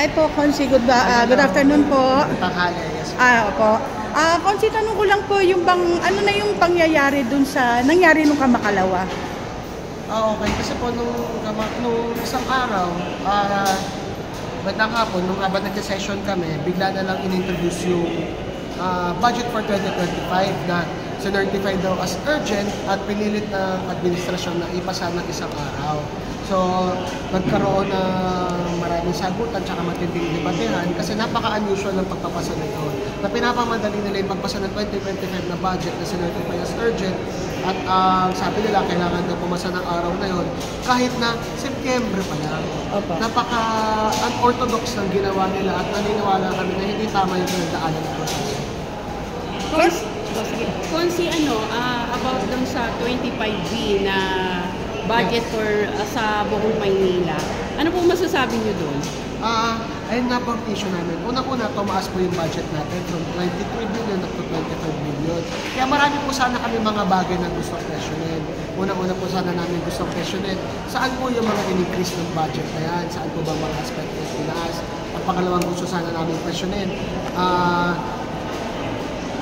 ito, Konsi, good afternoon po. Tanghali, yes. Opo. Konsi, tanong ko lang po, yung bang, ano na yung pangyayari dun sa, nangyari nung Kamakalawa? Okay, kasi po nung isang araw, bandang hapon, nung habang nag-session kami, bigla na lang in-introduce yung budget for 2025 na sinertified daw as urgent at pinilit ng administrasyon na ipasa ng isang araw. So, nagkaroon ng maraming sagutan at matinding debatehan kasi napaka-unusual ng pagpapasa nito. Na pinapamadali nila yung pagpasa ng 2025 na budget na sinertified as urgent at sabi nila kailangan daw pumasa ng araw na yon kahit na September pa lang. Napaka-unorthodox ng ginawa nila at naniniwala kami na hindi tama yung pinagdaanan ng proseso. Konsi, about dun sa 25B na budget for sa buong Maynila. Ano po masasabi niyo doon? Ayun nga po ang issue namin. Una-una, tumaas po yung budget natin from 23 billion up to 25 billion. Kaya marami po sana kami mga bagay na gusto questionin. Una-una po sana namin gusto questionin. Saan po yung mga in-increase ng budget na yan? Saan po ba mga aspect ng tinaas? At pangalawang gusto sana namin questionin.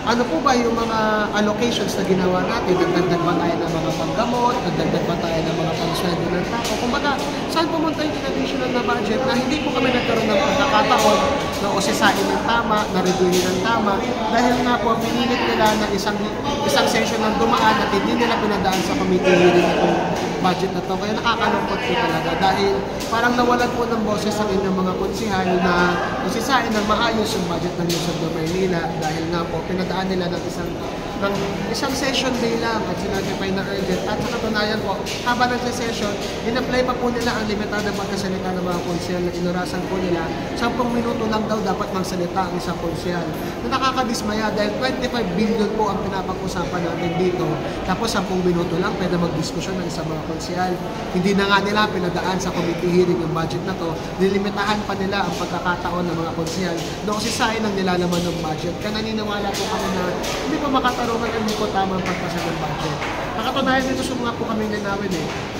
Ano po ba yung mga allocations na ginawa natin? Nagdagdag ba tayo ng mga panggamot? Nagdagdag ba tayo ng mga pangsweldo ng tao? Kumbaga, saan pumunta yung additional na budget na hindi po kami nagkaroon ng pagkakataon na usisain ng tama, na reviewin ng tama, dahil nga po, pinilit nila na isang session ng dumaan at hindi nila pinadaan sa committee hearing itong budget na to. Kaya nakakalungkot po talaga dahil parang nawalan po ng boses ang inyong mga konsihal na usisain ng maayos yung budget ng Luzon de Maynila dahil nga po, pinadaan nila ng isang session day lang at sinertify na urgent. At sa katunayan po, habang nag-session, in-apply pa po nila ang limitado pagkasalita ng mga konsihal na inurasan po nila. 10 minuto lang daw dapat magsalita ang isang konsihal. Na nakakadismaya dahil 25 billion po ang pinapag-usapan natin dito. Tapos 10 minuto lang pwede mag-diskusyon ng isang mga konsihal. Hindi na nga nila pinadaan sa committee hearing yung budget na to. Nilimitahan pa nila ang pagkakataon ng mga konsihal na usisain ang nilalaman ng budget. Kaya naniniwala po kami na hindi po makatarungan ang hindi po tamang pagpasa ng budget. Nakatunayan dito sa mga po kami ninawin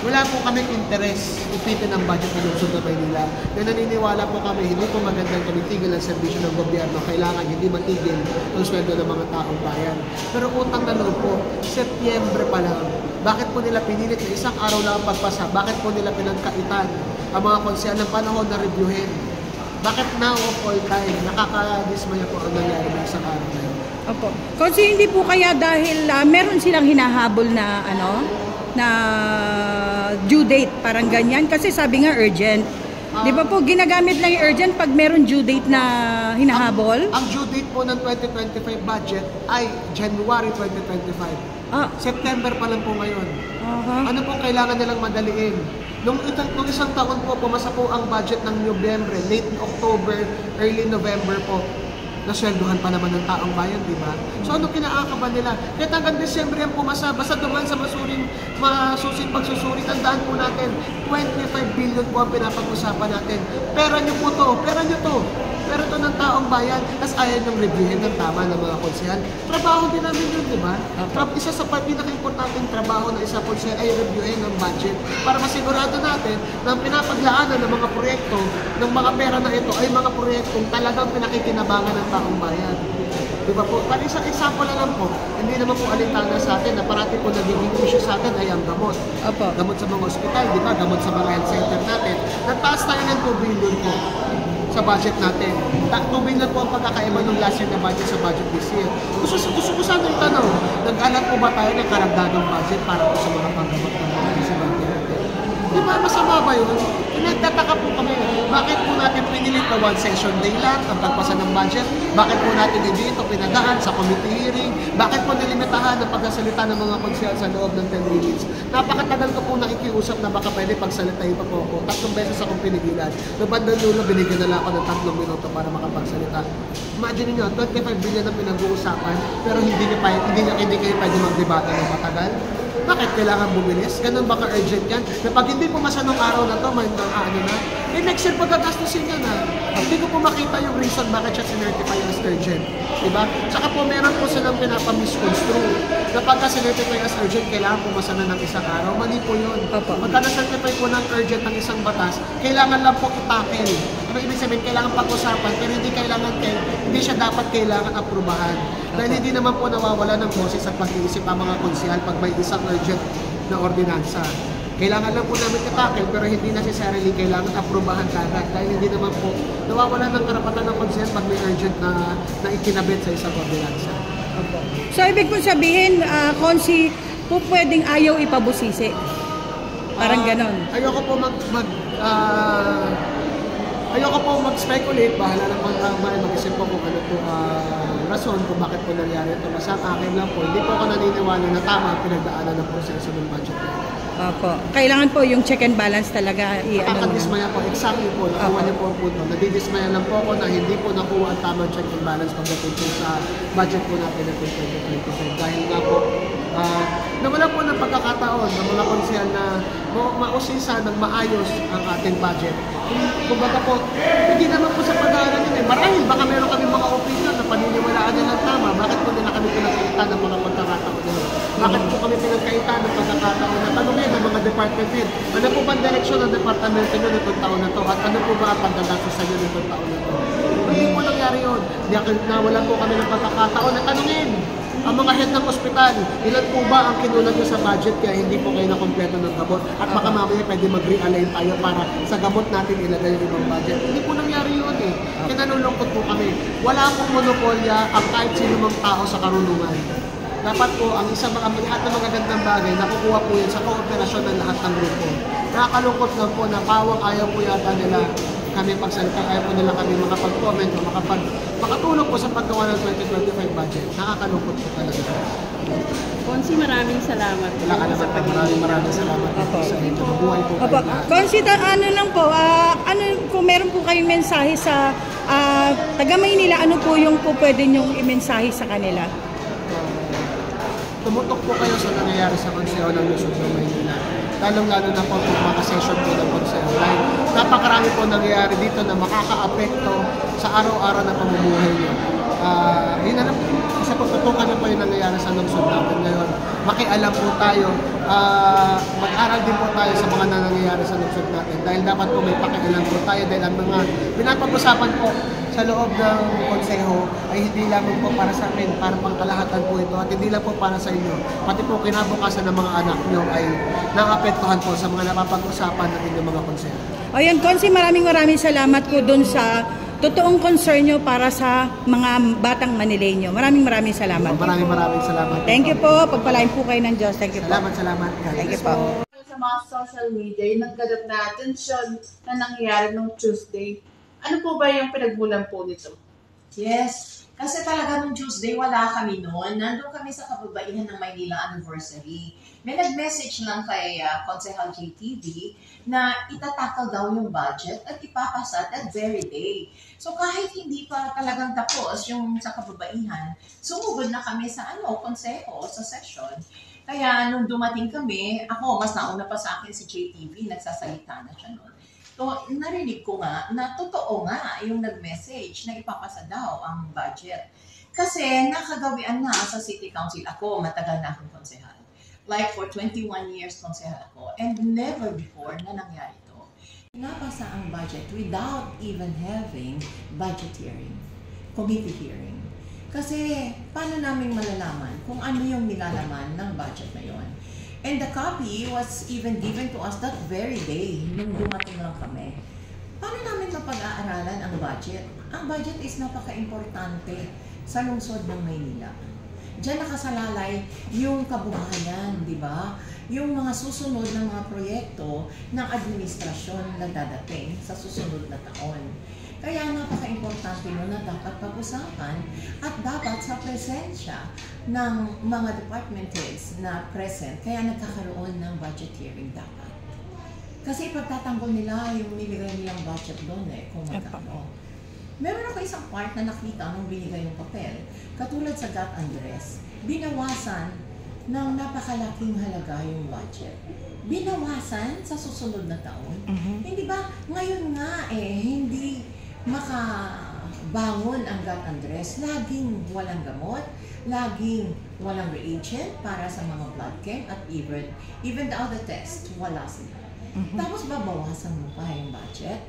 wala po kaming interest ipitin ang budget ng Luzon de Maynila. Na naniniwala po kami, hindi po magandang tumitigil ang serbisyo ng gobyerno. Kailangan hindi matigil ang sweldo ng mga taong bayan. Pero utang na loob po, Setyembre pa lang. Bakit po nila pinilit na isang araw lang ang pagpasa? Bakit po nila pinagkaitan ang mga konsehal ng panahon na reviewin? Bakit now of all time? Nakakadismaya po ang nangyari ng isang araw na yun. Opo. Kasi hindi po kaya dahil meron silang hinahabol na na due date, parang ganyan. Kasi sabi nga urgent. Di ba po ginagamit lang yung urgent pag meron due date na hinahabol? Ang due date po ng 2025 budget ay January 2025. September pa lang po ngayon. Ano po kailangan nilang madaliin? Nung isang taon po, pumasa po ang budget ng Nobyembre, late October, early November po. Nasweldohan pa naman ng taong bayan, di ba? So ano kinaakaban nila? Kaya hanggang Desyembre ang pumasa, basta duman sa masusing pagsusuri, tandaan po natin, 25 billion po ang pinapag-usapan natin. Pera nyo po to, pera nyo to. Pero ito ng taong bayan, tas ayaw nyung reviewin ng tama ng mga konsehal. Trabaho din namin yun, di ba? Isa sa pinaka-importanting trabaho ng isang konsehal ay reviewin ng budget para masigurado natin na ang pinapaglaanan ng mga proyekto, ng mga pera na ito ay mga proyektong talagang pinakikinabangan ng taong bayan. Di ba po? Para isang example na lang po, hindi naman po alintana sa atin na parati po nagiging issue sa atin ay ang gamot. Gamot sa mga ospital, di ba? Gamot sa mga health center natin. Nagtaas tayo ng 2 billion po sa budget natin. 2 billion po ang pagkakaiba ng last year na budget sa budget this year. Gusto ko sana itanong, nag-alat po ba tayo ng karagdagang budget para po sa mga panggamot ng mga disability natin? Di ba masama ba yun? Nagtataka po kami, bakit po natin pinilit na one session day lang ang pagpasa ng budget? Bakit po natin dito pinadaan sa committee hearing? Bakit po nilimitahan ang pagkasalita ng mga konsehal sa loob ng 10 minutes? Napakatagal ko po nakikiusap na baka pwede pagsalitain pa po ako. 3 beses akong pinigilan. Nabandang dulo, binigyan nila ako ng 3 minuto para makapagsalita. Imagine niyo, 25 billion na pinag-uusapan, pero hindi kayo pwede magdebate ng matagal. Bakit kailangan bumilis? Ganun ba ka-urgent yan? Na pag hindi pumasa nung araw na to, may next year pagkagastusin yan Hindi ko po makita yung reason bakit siya sinertify as urgent. Diba? Tsaka po meron po silang pinapamisconstrue. Na pagka sinertify as urgent, kailangan pumasa na ng isang araw. Mali po yun. Pagka na-certify po ng urgent ng isang batas, kailangan lang po itakel. Pero ibig sabihin, kailangan pag-usapan, pero hindi siya dapat kailangan aprubahan. Dahil hindi naman po nawawala ng boses at pag-iisip ang mga konsehal pag may isang urgent na ordinansa. Kailangan lang po namin itakil, pero hindi necessarily kailangan aprubahan kagad. Dahil hindi naman po nawawala ng karapatan ng konsehal pag may urgent na ikinabit sa isang ordinansa. So, ibig kong sabihin, Konsi, po pwedeng ayaw ipabusisi. Parang ganon. Ayoko po mag-speculate. Bahala naman mag-isip po kung ano po rason kung bakit po nangyari ito. Basta akin lang po, hindi po ako naniniwala na tama ang pinagdaanan ng proseso ng budget. Opo. Kailangan po yung check and balance talaga. Nakakadismaya po. Exactly po. Nakuha niyo po ang punto. Nadidismaya lang po ako na hindi po nakuha ang tamang check and balance pagdating po sa budget po natin ng 2025. Dahil nga po, nawala po ng pagkakataon ng mga konsehal na mausisa ng maayos ang ating budget. Kumbaga po, hindi naman po sa pag-aaralan marahil baka meron kami mga opinion na paniniwalaan nila tama. Bakit po nila kami pinagkaitan ng mga pagkakataon nila? Bakit po kami pinagkaitan ng pagkakataon na tanongin ng mga department head? Ano po ba ang direksyon ng departamento nyo nitong taon na to? At ano po ba ang pagdadatos sa inyo nitong taon na to? Hindi po nangyari yun. Nawalan po kami ng pagkakataon na tanongin ang mga head ng ospital, ilan po ba ang kinulang nyo sa budget kaya hindi po kayo nakompleto ng gamot? At baka mamaya pwede mag-realign tayo para sa gamot natin ilagay yung ibang budget. Hindi po nangyari yun eh. Kaya nalulungkot po kami. Wala pong monopolya ang kahit sino mang tao sa karunungan. Dapat po, ang isang lahat ng magagandang bagay, nakukuha po yan sa kooperasyon ng lahat ng grupo. Nakakalungkot lang po na pawang ayaw po yata nila kami pagsalita, ayaw po nila kami makapag-comment o makatulong po sa paggawa ng 2025 budget. Nakakalungkot po talaga. Konsi, maraming salamat. Wala ka naman, maraming salamat po sa inyo. Mabuhay po kayo. Konsi, ano lang po, kung meron po kayong mensahe sa taga-Maynila, ano po yung po pwede nyong i-mensahe sa kanila? Tumutok po kayo sa nangyayari sa Konseho ng Luzon ng Maynila. Lalong-lalo na po kung mga session po ng Konseho. Dahil napakarami po nangyayari dito na makaka-apekto sa araw-araw na pamumuhay niyo. Yun na lang, isa po tutukan na po yung nangyayari sa lungsod natin ngayon. Makialam po tayo, mag-aral din po tayo sa mga nangyayari sa lungsod natin. Dahil dapat po may pakialam po tayo dahil ang mga pinapag-usapan po sa loob ng konseho ay hindi lamang po para sa amin, para pangkalahatan po ito at hindi lang po para sa inyo. Pati po kinabukasan ng mga anak nyo ay naapektuhan po sa mga napapag-usapan ng inyong mga konseho. Ayan, Konsi, maraming salamat po dun sa totoong concern nyo para sa mga batang Manileño. Maraming salamat. Maraming salamat. Thank you po. Pagpalain po kayo ng Diyos. Thank you po. Salamat. Thank you po. Sa mga social media, yung nagganap na atensyon na nangyayari nung Tuesday, ano po ba yung pinagmulan po nito? Yes. Kasi talaga nung Tuesday, wala kami noon. Nandun kami sa kababaihan ng Maynila Anniversary. May nag-message lang kay Konsehal JTV na itatakal daw yung budget at ipapasa that very day. So kahit hindi pa talagang tapos yung sa kababaihan, sumugod na kami sa konseho, sa session. Kaya nung dumating kami, ako, mas nauna pa sa akin si JTV, nagsasalita na siya noon. So, narinig ko nga na totoo nga yung nag-message na ipapasa daw ang budget. Kasi nakagawian na sa City Council ako, matagal na akong konsehal. Like for 21 years konsehal ako and never before na nangyari ito. Napasa ang budget without even having budget hearing, committee hearing. Kasi paano namin malalaman kung ano yung nilalaman ng budget na yon? And the copy was even given to us that very day nung dumating lang kami. Paano namin mapag-aaralan ang budget? Ang budget is napaka-importante sa lungsod ng Maynila. Diyan nakasalalay yung kabuhayan, di ba? Yung mga susunod na mga proyekto ng administrasyon na dadating sa susunod na taon. Kaya napaka-importante nun na dapat pag-usapan at dapat sa presensya ng mga department heads na present. Kaya nagkakaroon ng budget hearing dapat. Kasi pagtatanggol nila yung nilagay nilang budget doon kung magkano. Meron ako isang part na nakita nung binigay yung papel. Katulad sa GAT Andres, binawasan ng napakalaking halaga yung budget. Binawasan sa susunod na taon. Hindi ba? Ngayon nga hindi makabangon ang GAT Andres. Laging walang gamot, laging walang reagent para sa mga blood chem at even the other test, wala sila. Tapos babawasan mo pa yung budget.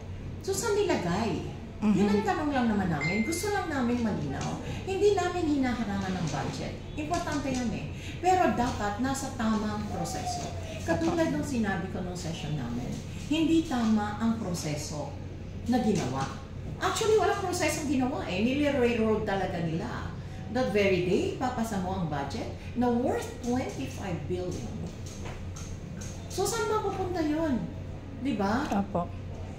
So, saan nilagay? Yun ang tanong lang naman namin. Gusto lang namin malinaw. Hindi namin hinaharangan ng budget. Importante yan eh. Pero dapat nasa tamang proseso. Katulad ng sinabi ko nung session namin, hindi tama ang proseso na ginawa. Actually, walang prosesong ginawa eh. Nili-railroad talaga nila. That very day, papasa mo ang budget na worth 25 billion. So, saan mapupunta yun? Diba? Opo.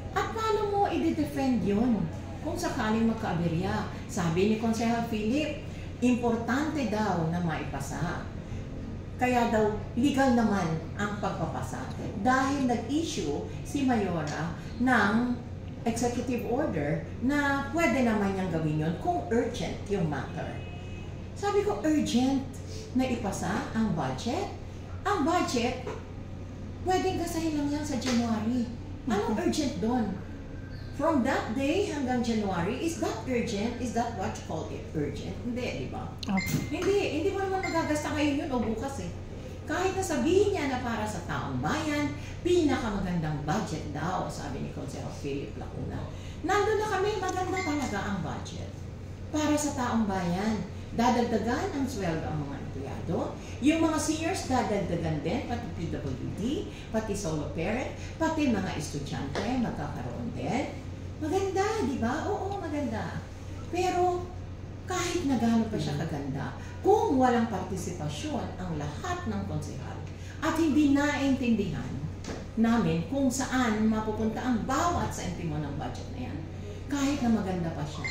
At paano mo i-defend yun kung sakaling magkaaberya? Sabi ni Konsehal Philip, importante daw na maipasa. Kaya daw, legal naman ang pagpapasa. Dahil nag-issue si Mayora ng executive order na pwede naman niyang gawin yun kung urgent yung matter. Sabi ko, urgent na ipasa ang budget? Ang budget, pwedeng kasahin lang yan sa January. Anong urgent doon? From that day hanggang January, is that urgent? Is that what you call it urgent? Hindi, di ba? Okay. Hindi mo naman magagasta ngayon yun o bukas eh. Kahit na sabihin niya na para sa taong bayan, pinakamagandang budget daw, sabi ni Konsehal Philip Lacuna. Nandun na kami, maganda talaga ang budget. Para sa taong bayan, dadagdagan ang sweldo ang mga empleyado. Yung mga seniors dadagdagan din, pati PWD, pati solo parent, pati mga estudyante magkakaroon din. Maganda, di ba? Oo, maganda. Pero kahit na gaano pa siya kaganda, kung walang partisipasyon ang lahat ng konsehal at hindi naintindihan namin kung saan mapupunta ang bawat sentimo ng budget na yan, kahit na maganda pa siya,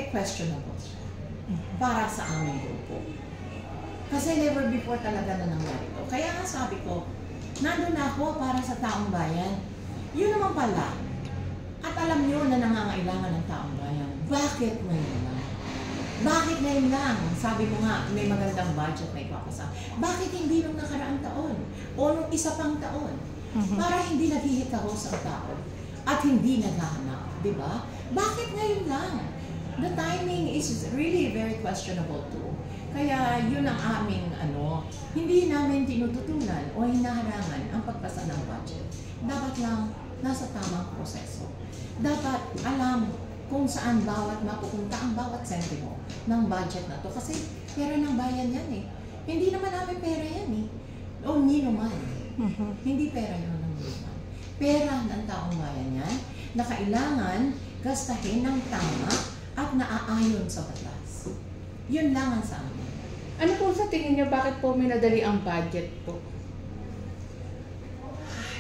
questionable siya para sa aming grupo. Kasi never before talaga na nangyari ito. Kaya nga sabi ko, nandun na ako para sa taong bayan. Yun naman pala. At alam nyo na nangangailangan ng taong bayan. Bakit ngayon lang? Bakit ngayon lang? Sabi mo nga, may magandang budget na ipapasa. Bakit hindi nung nakaraang taon? O nung isa pang taon? Para hindi naghihikahos ang tao at hindi naghahanap. Diba? Bakit ngayon lang? The timing is really very questionable too. Kaya yun ang aming hindi namin tinututunan o hinaharangan ang pagpasa ng budget. Dapat lang nasa tamang proseso. Dapat alam kung saan mapupunta ang bawat sentimo ng budget na to. Kasi pera ng bayan yan eh. Hindi naman namin pera yan eh. O nino man. Hindi pera yun ng nino. Pera ng taong bayan yan na kailangan gastahin ng tama at naaayon sa batas. Yun lang ang sa amin. Ano po sa tingin niyo, bakit po minadali ang budget po?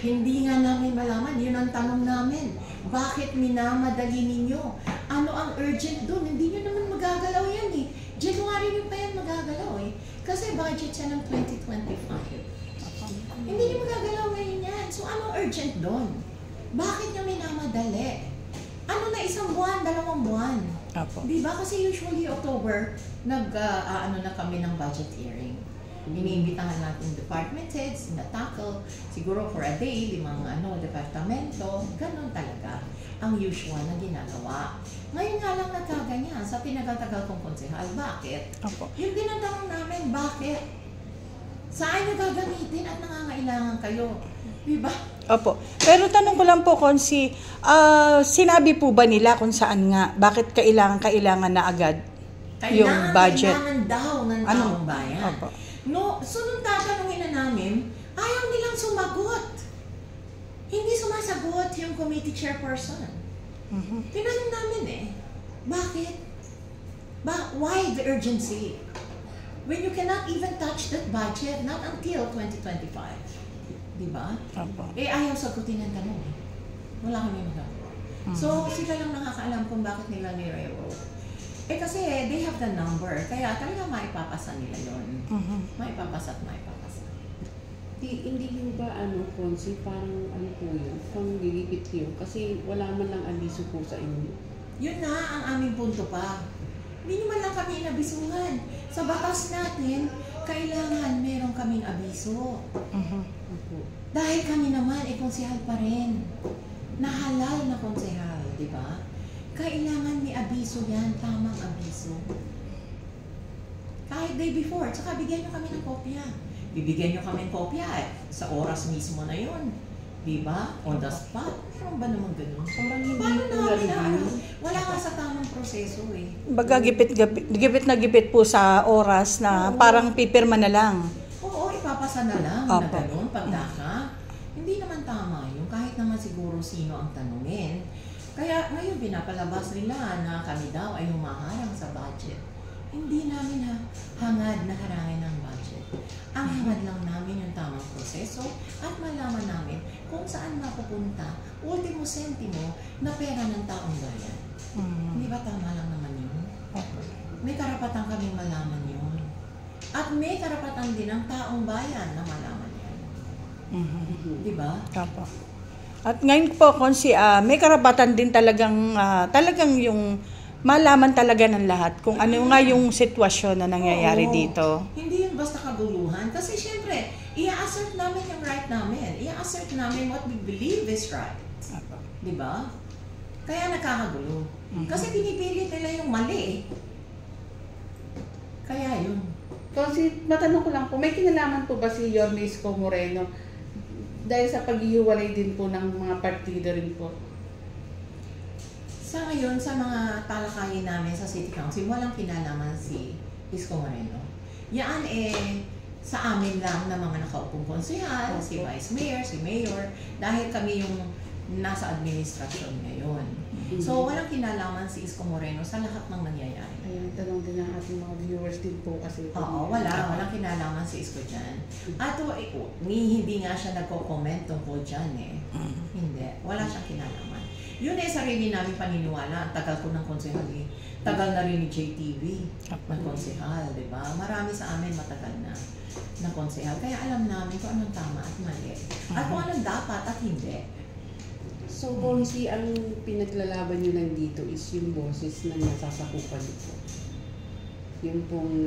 Hindi nga namin malaman. Yun ang tanong namin. Bakit minamadali ninyo? Ano ang urgent doon? Hindi nyo naman magagalaw yan eh. January nyo pa yan magagalaw eh. Kasi budget siya ng 2025. Hindi nyo magagalaw ngayon yan. So anong urgent doon? Bakit nyo minamadali? Ano na isang buwan, 2 buwan? Diba? Kasi usually October, na kami ng budget hearing. Iniimbitahan natin department heads, na-tackle, siguro for a day, 5 departamento, ganun talaga ang usual na ginagawa. Ngayon nga lang nagkaganyan sa tinagal-tagal kong konsehal. Bakit? Yung tinatanong namin, bakit? Saan nyo gagamitin at nangangailangan kayo? Diba? Opo. Pero tanong ko lang po, Konsi, sinabi po ba nila kung saan nga, bakit kailangan na agad yung budget? Kailangan daw ng taong bayan. Opo. No, so nung tatanungin na namin, ayaw nilang sumagot. Hindi sumasagot yung committee chairperson. Tinanong namin bakit? Why the urgency? When you cannot even touch that budget, not until 2025. Diba? Ayaw sagutin ang tanong. Wala kami magagawa. So, sila lang nakakaalam kung bakit nila ni-railroad. Kasi they have the number. Kaya talaga maipapasa nila yun. Maipapasa at maipapasa. Hindi yung ba, Konsi, parang po yun, pang gigipit yun, kasi wala man lang abiso po sa inyo. Yun na ang aming punto pa. Hindi naman lang kami inabisuhan. Sa batas natin, kailangan meron kaming abiso. Dahil kami naman, konsehal pa rin. Nahalal na konsehal, di ba? Kailangan may abiso yan, tamang abiso. Kahit day before, tsaka bigyan nyo kami ng kopya. Bibigyan nyo kami ng kopya sa oras mismo na yun. Diba? On the spot. Ano ba naman ganun? Parang hindi Paano po namin na-review. wala ka sa tamang proseso eh. Baga gipit na gipit po sa oras na parang pipirma na lang. Oo, ipapasa na lang na Opo. gano'n pagdaka. Hindi naman tama yun, kahit naman siguro sino ang tanungin. Kaya ngayon pinapalabas nila na kami daw ay humaharang sa budget. Hindi namin hangad na harangin ang budget. Ang hangad lang namin yung tamang proseso at malaman namin kung saan mapupunta ultimo sentimo na pera ng taong bayan. Hindi ba tama lang naman yun? May karapatan kaming malaman yun. At may karapatan din ang taong bayan na malaman yun. Di ba? Opo. At ngayon po, Konsi, may karapatan din talagang yung malaman talaga ng lahat kung ano nga yung sitwasyon na nangyayari Oo. dito. Hindi yun basta kaguluhan. Kasi syempre, i-assert namin yung right namin. I-assert namin what we believe is right. Di ba? Kaya nagkakagulo. Kasi pinipilit nila yung mali eh. Kaya yun. Kasi matanong ko lang po, may kinalaman po ba si Yorme Isko Moreno dahil sa paghihiwalay din po ng mga partido rin po? Sa ngayon, sa mga talakayin namin sa City Council, walang kinalaman si Isko Moreno. Yan sa amin lang na mga nakaupong konsehal, si Vice Mayor, si Mayor, dahil kami yung nasa administrasyon ngayon. So, walang kinalaman si Isko Moreno sa lahat ng nangyayari. Ayun, tanong din ng ating mga viewers din po kasi. Oo, walang kinalaman si Isko dyan. At hindi nga siya nagko-comment tungkol dyan eh. Hindi, wala siyang kinalaman. Yun sarili namin paniniwala. Ang tagal ko ng konsehal eh. Tagal na rin ni JTV ng konsehal, di ba? Marami sa amin matagal na konsehal. Kaya alam namin kung anong tama at mali. At kung anong dapat at hindi. So, Bonsi, ang pinaglalaban nyo lang dito is yung boses na nasasakupan nyo po. Yung pong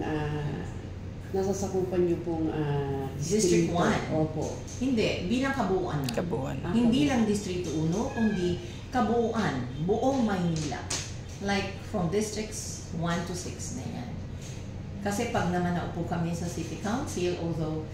nasasakupan nyo pong District 1. Opo. Hindi, bilang kabuuan na. Kabuuan. Hindi lang Distrito 1, kundi kabuuan, buong Maynila. Like from districts 1 to 6 na yan. Kasi pag naman naupo kami sa City Council, although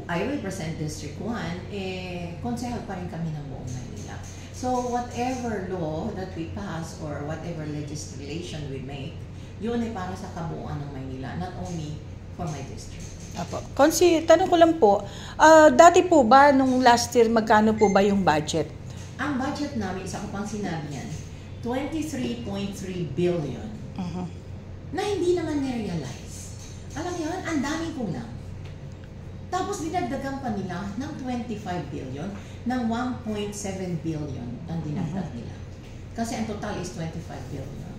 I represent District 1, konsehal pa rin kami ng buong Maynila. So whatever law that we pass or whatever legislation we make, yun ay para sa kabuuan ng Maynila, not only for my district. Apo. Konsi, tanong ko lang po, dati po ba, nung last year, magkano po ba yung budget? Ang budget namin, isa ko pang sinabi yan, 23.3 billion na hindi naman na-realize. Alam niyo, ang daming kulang. Tapos dinagdagan pa nila ng 25 billion ng 1.7 billion ang dinagdag nila. Kasi ang total is 25 billion.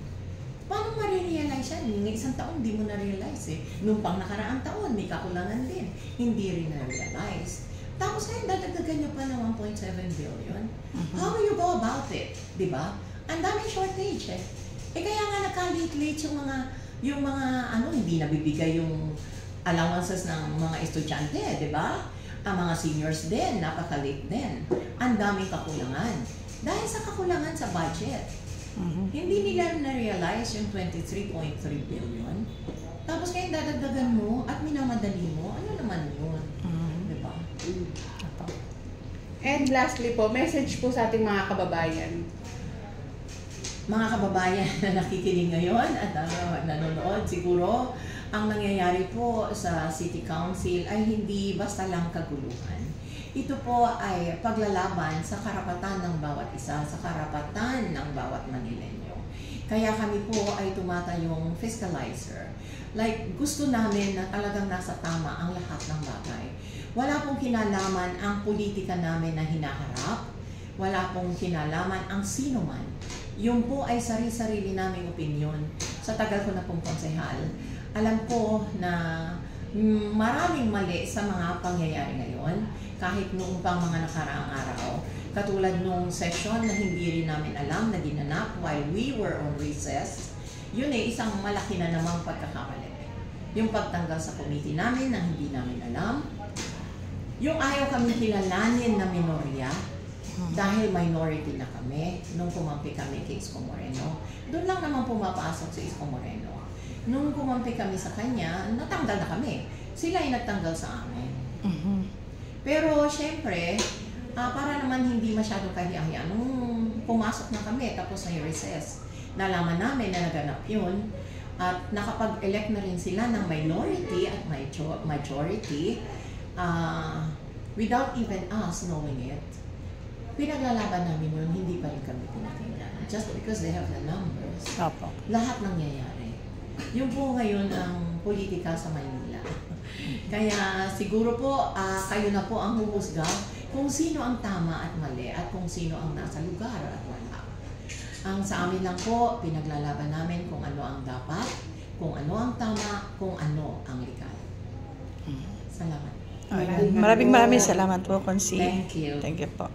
Paano marirealize yan? Ng isang taon, hindi mo na-realize eh. Nung pang nakaraang taon, may kakulangan din. Hindi rin na-realize. Tapos ngayon, dadagdagan niyo pa ng 1.7 billion. How will you go about it? Diba? Ang daming shortage eh. Kaya nga naka-late yung mga hindi nabibigay yung allowances ng mga estudyante, diba? Ang mga seniors din, napaka-late din. Ang daming kakulangan. Dahil sa kakulangan sa budget. Hindi nila na-realize yung 23.3 billion. Tapos ngayon dadagdagan mo at minamadali mo, ano naman yun? Diba? And lastly po, message po sa ating mga kababayan. Mga kababayan na nakikinig ngayon at nanonood, siguro ang nangyayari po sa City Council ay hindi basta lang kaguluhan. Ito po ay paglalaban sa karapatan ng bawat isa, sa karapatan ng bawat Manileño. Kaya kami po ay tumatayong fiscalizer. Like, gusto namin na talagang nasa tama ang lahat ng bagay. Wala pong kinalaman ang politika namin na hinaharap. Wala pong kinalaman ang sino man. Yung po ay sarili-sarili naming opinion. Sa tagal ko na pong konsehal, alam ko na maraming mali sa mga pangyayari ngayon. Kahit noong pang mga nakaraang araw. Katulad nung session na hindi rin namin alam na ginanap while we were on recess, yun isang malaki na namang pagkakamali. Yung pagtanggal sa committee namin na hindi namin alam, yung ayaw kami kilalanin na minorya, dahil minority na kami, nung kumampi kami kay Isko Moreno, doon lang naman pumapasok si Isko Moreno. Nung kumampi kami sa kanya, natanggal na kami. Sila ay nagtanggal sa amin. Pero syempre, para naman hindi masyadong kahiya-hiya. Nung pumasok na kami, tapos na yung recess, nalaman namin na naganap yun. At nakapag-elect na rin sila ng minority at majority without even us knowing it. Pinaglalaban namin yun, hindi pa rin kami tinitingnan. Just because they have the numbers, lahat nangyayari. Yung po ngayon ang politika sa Maynila. Kaya siguro po, kayo na po ang huhusga kung sino ang tama at mali at kung sino ang nasa lugar at wala. Ang sa amin lang po, pinaglalaban namin kung ano ang dapat, kung ano ang tama, kung ano ang legal. Salamat. Maraming salamat po, Consi. Thank you. Thank you po.